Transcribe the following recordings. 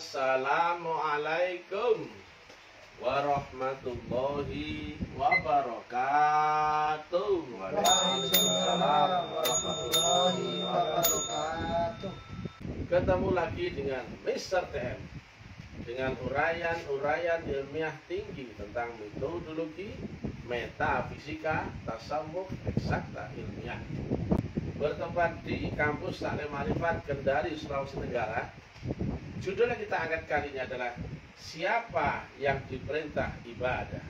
Assalamualaikum warahmatullahi wabarakatuh. Waalaikumsalam warahmatullahi wabarakatuh. Ketemu lagi dengan Mr. TM dengan uraian ilmiah tinggi tentang metodologi, metafisika, tasawuf, eksakta ilmiah. Bertempat di kampus Taklim Ma'rifat Kendari, Sulawesi Tenggara. Judul yang kita angkat kali ini adalah siapa yang diperintah ibadah.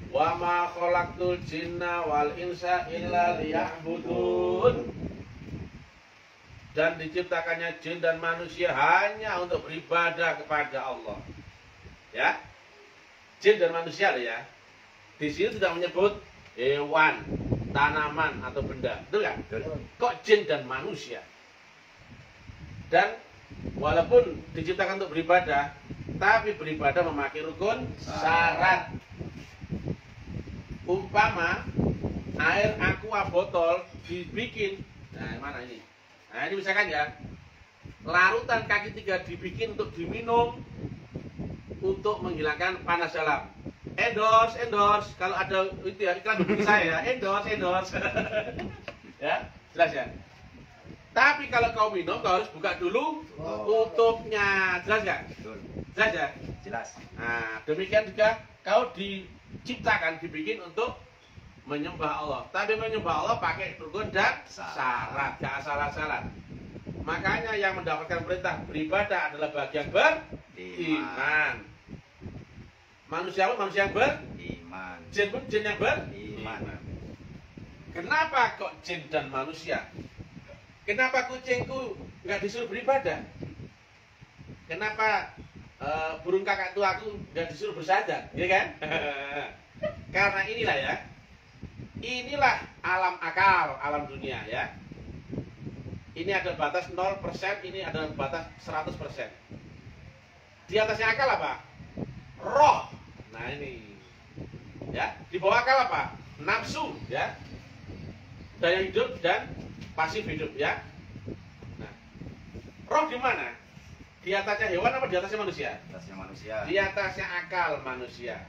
Wa ma khalaqtul jinna wal insa illa liya'budun. Dan diciptakannya jin dan manusia hanya untuk beribadah kepada Allah. Ya, jin dan manusia loh ya. Di sini tidak menyebut hewan, tanaman atau benda, betul kan? Kok jin dan manusia? Dan walaupun diciptakan untuk beribadah, tapi beribadah memakai rukun syarat. Umpama air aqua botol dibikin, nah mana ini? Nah ini misalkan ya, larutan kaki 3 dibikin untuk diminum untuk menghilangkan panas dalam. Endorse. Kalau ada itu ya iklan bagi saya, endorse. Ya, jelas ya. Tapi kalau kau minum, kau harus buka dulu tutupnya. Jelas nggak? Jelas ya? Jelas. Nah, demikian juga kau diciptakan, dibikin untuk menyembah Allah. Tapi menyembah Allah pakai rukun dan syarat, gak asal-asalan. Makanya yang mendapatkan perintah beribadah adalah bagian beriman. Manusia yang beriman. Jin pun jin yang beriman. Kenapa kok jin dan manusia? Kenapa kucingku nggak disuruh beribadah? Kenapa burung kakak tuaku nggak disuruh bersyahadat? Ya kan? Karena inilah ya. Inilah alam akal, alam dunia ya. Ini ada batas 0%, ini ada batas 100%. Di atasnya akal apa? Roh. Nah ini ya, di bawah akal apa? Nafsu ya, daya hidup dan pasif hidup ya. Nah, roh di mana? Di atasnya hewan apa di atasnya manusia? Di atasnya manusia. Di atasnya akal manusia.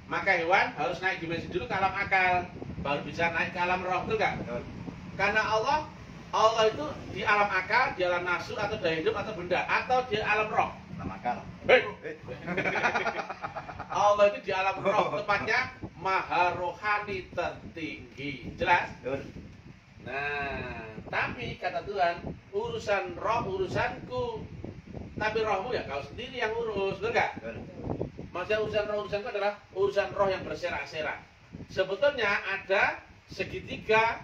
Maka hewan harus naik dimensi dulu ke alam akal, baru bisa naik ke alam roh, betul nggak? Karena Allah itu di alam akal, di alam nafsu atau daya hidup atau benda, atau di alam roh. alam akal. Allah itu di alam roh, tepatnya maha rohani tertinggi. Jelas? Nah, tapi kata Tuhan, urusan roh urusanku. Tapi rohmu ya kau sendiri yang urus, betul nggak? Maksudnya urusan roh urusanku adalah urusan roh yang berserak-serak. Sebetulnya ada segitiga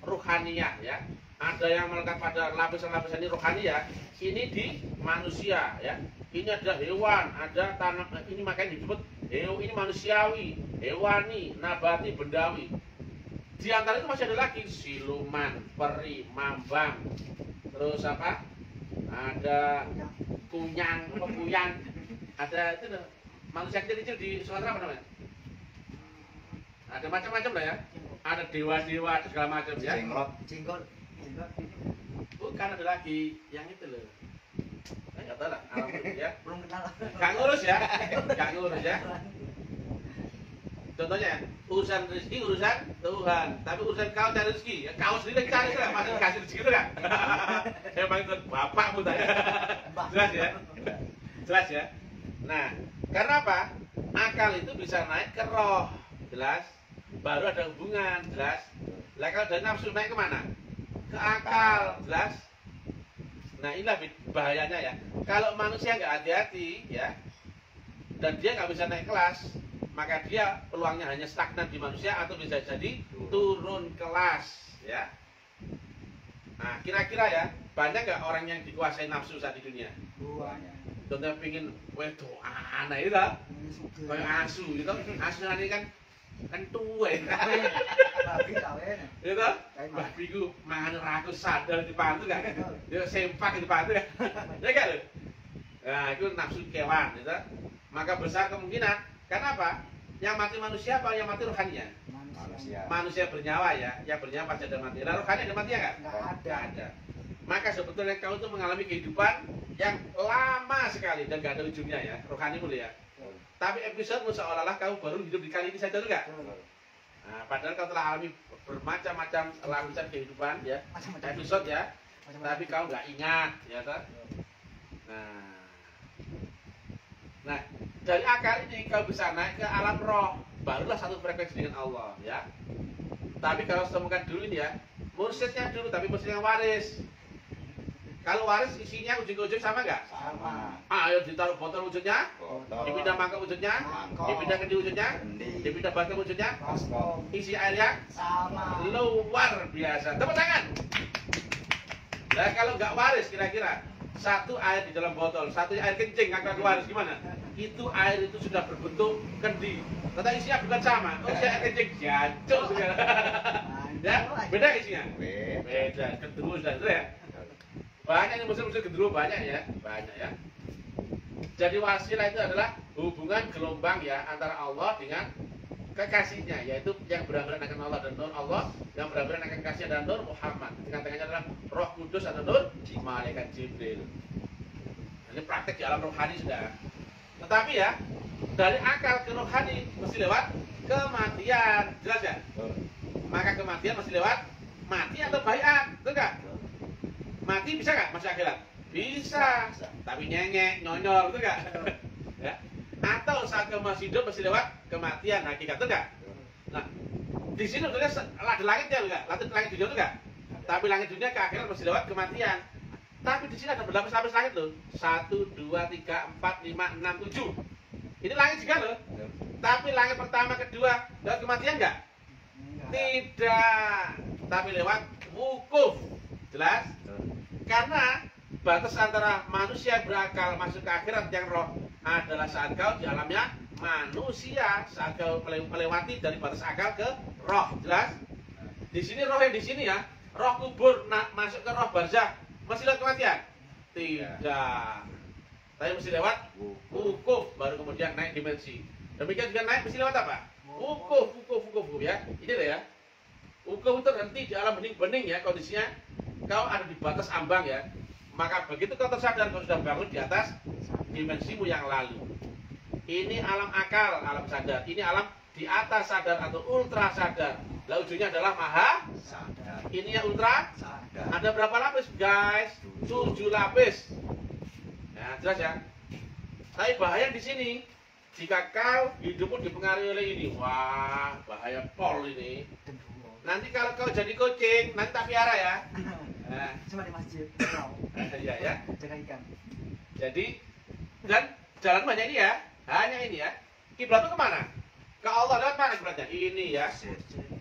ruhaniyah ya. Ada yang melekat pada lapisan-lapisan ini rohaniyah. Ini di manusia ya. Ini ada hewan, ada tanah. Ini makanya disebut ini manusiawi, hewani, nabati, bendawi. Di antara itu masih ada lagi siluman, peri, mambang. Terus apa? Ada kuyang, ada itu manusia kecil-kecil di Sumatera apa namanya? Ada macam-macam lah ya. Ada dewa-dewa segala macam ya. Jenggot. Bukan, ada lagi yang itu loh. Nggak tahu lah, alam ya. Belum kenal. Gak ngurus ya. Contohnya, urusan rezeki urusan Tuhan, tapi urusan kau cari rezeki, ya kau sendiri cari lah, masih kasih rezeki itu kan? Emang itu bapakmu tanya. Jelas ya. Nah, karena apa? Akal itu bisa naik ke roh, jelas. Baru ada hubungan, jelas. Lah kalau dari nafsu naik kemana? Ke akal, jelas. Nah inilah bahayanya ya. Kalau manusia nggak hati-hati ya, dan dia nggak bisa naik kelas, maka dia peluangnya hanya stagnan di manusia atau bisa jadi turun kelas ya. Nah kira-kira ya, banyak nggak orang yang dikuasai nafsu saat di dunia? Banyak. Contohnya pingin wedo anak itu lah, kayak asu gitu. Asu ini kan tua itu babiku mangan rakus sadar di pantu kan, dia sempak di pantu ya, ya kan? Nah itu nafsu kewan, gitu. Maka besar kemungkinan. Karena apa? Yang mati manusia apa yang mati rohaninya? Manusia. Manusia bernyawa ya, yang bernyawa pasti ada mati. Lalu rohani ada matinya nggak? Nggak ada. maka sebetulnya kau itu mengalami kehidupan yang lama sekali dan gak ada ujungnya ya, rohanimu ya. Tapi episode seolah-olah kau baru hidup di kali ini saja enggak? Nah, padahal kau telah alami bermacam-macam lapisan kehidupan ya, episode ya, tapi kau nggak ingat ya toh? Nah, dari akal ini kau bisa naik ke alam roh, barulah satu frekuensi dengan Allah ya. Tapi kalau temukan dulu ini ya, mursyidnya dulu, tapi mursyid yang waris. Kalau waris isinya ujung ke ujung sama nggak? Sama. Ayo ditaruh botol ujungnya, dipindah mangkok ujungnya, dipindah kendi ujungnya, dipindah baskom ujungnya, isi airnya Sama. luar biasa. Tepuk tangan. Nah kalau nggak waris kira-kira satu air di dalam botol, satu air kencing nggak waris gimana? Itu air itu sudah berbentuk kendi. Ternyata isinya bukan sama. Oh, saya air kencing jancuk segala. Ya, beda isinya. Beda. Kedua sudah ya. Banyak yang musim-musim gendruwo banyak ya, Jadi wasilah itu adalah hubungan gelombang ya antara Allah dengan kekasihnya, yaitu yang berhampiran akan Allah dan Nur Allah, yang berhampiran akan kasih dan Nur Muhammad. Tengah-tengahnya adalah Roh Kudus atau Nur Malaikat Jibril. Ini praktek di alam rohani sudah. Tetapi ya dari akal ke rohani mesti lewat kematian, jelas ya? Maka kematian mesti lewat mati atau baiat, betul nggak? Mati bisa nggak masuk akhirat? Bisa, tapi nyengek, nyonyol, betul nggak? Ya. Atau saat kamu masih hidup masih lewat kematian hakikat, betul nggak? Nah, di sini sebetulnya ada langitnya, enggak? Langit dunia itu nggak? Tapi langit dunia ke akhirat masih lewat kematian. Tapi di sini ada berlapis-lapis langit loh. 1, 2, 3, 4, 5, 6, 7. Ini langit juga loh. Tapi langit pertama, kedua lewat kematian nggak? Tidak. Tapi lewat wukuf. Jelas? Karena batas antara manusia berakal masuk ke akhirat yang roh adalah saat kau di alamnya manusia, saat kau melewati dari batas akal ke roh. Jelas? Di sini roh yang di sini ya, roh kubur masuk ke roh barzakh masih lewat kematian? Tidak. Tapi mesti lewat wukuf, baru kemudian naik dimensi. Demikian juga naik mesti lewat apa? Wukuf ya. Ini deh ya. Wukuf itu nanti di alam bening-bening ya kondisinya. Kau ada di batas ambang ya, maka begitu kau tersadar kau sudah bangun di atas dimensimu yang lalu. Ini alam akal, alam sadar. Ini alam di atas sadar atau ultra sadar. Lah ujungnya adalah maha sadar. Ini ya ultra sadar. Ada berapa lapis guys? 7 lapis. Ya jelas ya. Tapi bahaya di sini. Jika kau hidupmu dipengaruhi oleh ini, wah bahaya pol ini. Nanti kalau kau jadi kucing, nanti tak piara ya. Nah, Cuma di masjid. iya ya. Jaga ikan. Jadi dan jalan banyak ini ya, hanya ini ya. Kiblat itu kemana? Ke Allah lewat mana kiblatnya? Ini ya.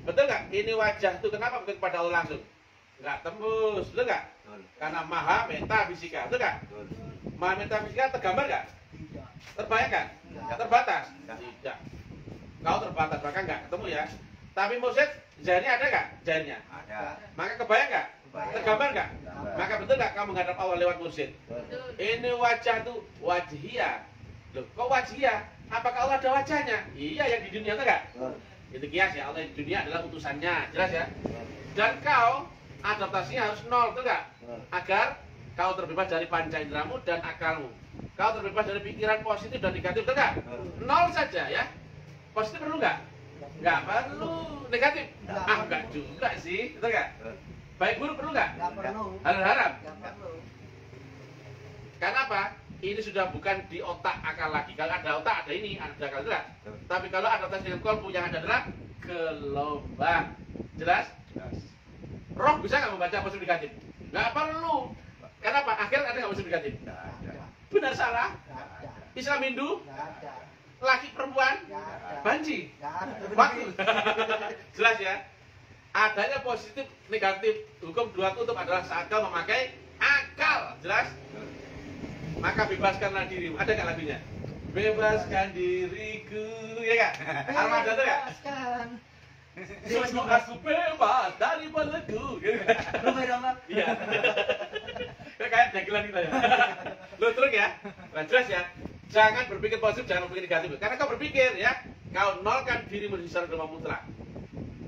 Betul nggak? Ini wajah itu kenapa bukan kepada Allah langsung? Nggak tembus, betul nggak? Karena maha metafisika, betul nggak? Maha metafisika tergambar nggak? Tidak. Terbayangkan? Nggak terbatas? Tidak. Kau terbatas, maka nggak ketemu ya. Tapi mursyid, jahilnya ada nggak? Jahilnya? Ada. Maka kebayang nggak? Tergambar nggak? Maka betul nggak kamu menghadap Allah lewat mursyid? Ini wajah tuh wajhiyah. Loh, kok wajhiyah? Apakah Allah ada wajahnya? Iya, yang di dunia itu nggak? Itu kias ya, Allah di dunia adalah utusannya, jelas ya. Dan kau adaptasinya harus nol, betul nggak? Agar kau terbebas dari panca inderamu dan akalmu. Kau terbebas dari pikiran positif dan negatif, betul nggak? Nol saja ya. Positif perlu nggak? Nggak perlu. Negatif? Nggak juga sih, betul nggak? Baik buruk perlu nggak? Nggak perlu. Halal haram? Nggak perlu. Karena apa? Ini sudah bukan di otak akal lagi. Kalau ada otak ada ini, ada akal jelas. Tapi kalau adaptasi dengan kolbu yang ada adalah gelombang. Jelas? Roh bisa nggak membaca positif negatif? Nggak perlu. Kenapa? Akhirnya ada nggak positif negatif? Benar salah? Islam Hindu? Laki perempuan? Banci? Waktu? Jelas ya? Adanya positif negatif hukum dua kutub adalah saat kau memakai akal. Jelas? Maka bebaskanlah dirimu. Ada nggak lagunya? Bebaskan diriku, ya kak? Armada tuh ya? Sungguh aku bebas dari belenggu. Iya. Kayak dagelan kita ya. Lo terus ya? Nah, jelas ya. Jangan berpikir positif, jangan berpikir negatif. Karena kau berpikir ya, kau nolkan dirimu secara gelombang mutlak.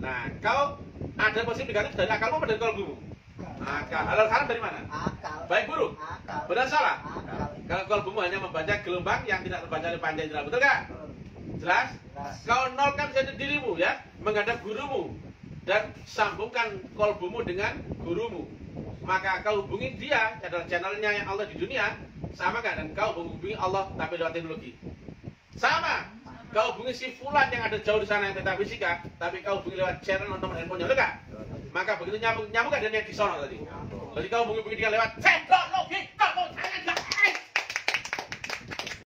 Nah, kau ada positif negatif dari akalmu apa dari kalbumu? Akal. Halal haram dari mana? Akal. Baik buruk. Akal. Benar salah? Akal. Kalau kolbumu hanya membaca gelombang yang tidak terbaca oleh panca indera, betul nggak? Jelas? Kau nolkan saja dirimu ya, menghadap gurumu dan sambungkan kolbumu dengan gurumu. Maka kau hubungi dia adalah channelnya yang Allah di dunia, sama nggak? Dan kau hubungi Allah tapi lewat teknologi. Sama. Kau hubungi si fulan yang ada jauh di sana yang metafisika, tapi kau hubungi lewat channel nomor handphonenya, betul nggak? Maka begitu nyambung nggak dengan yang di sono tadi? Jadi kau hubungi dia lewat teknologi.